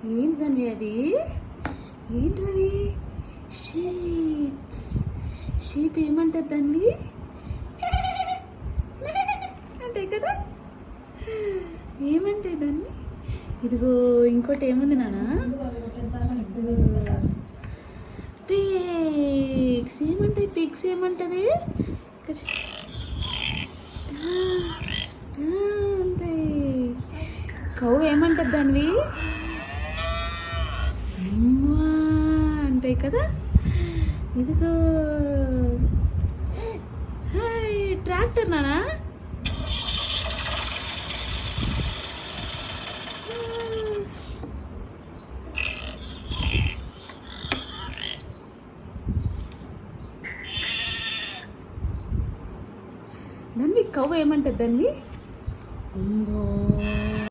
ఏంటవి అవి? ఏంటవి? షీప్స్. షీప్ ఏమంటారు దాన్ని? అంటే కదా, ఏమంటాయి దాన్ని? ఇదిగో ఇంకోటి ఏముంది నాన్న? పిగ్స్ ఏమంటాయి? పిగ్స్ ఏమంటది? కౌ ఏమంటది దానివి? అంటాయి కదా. ఇదిగో ట్రాక్టర్ నానా. దాన్ని కవ్వ ఏమంటది దాన్ని?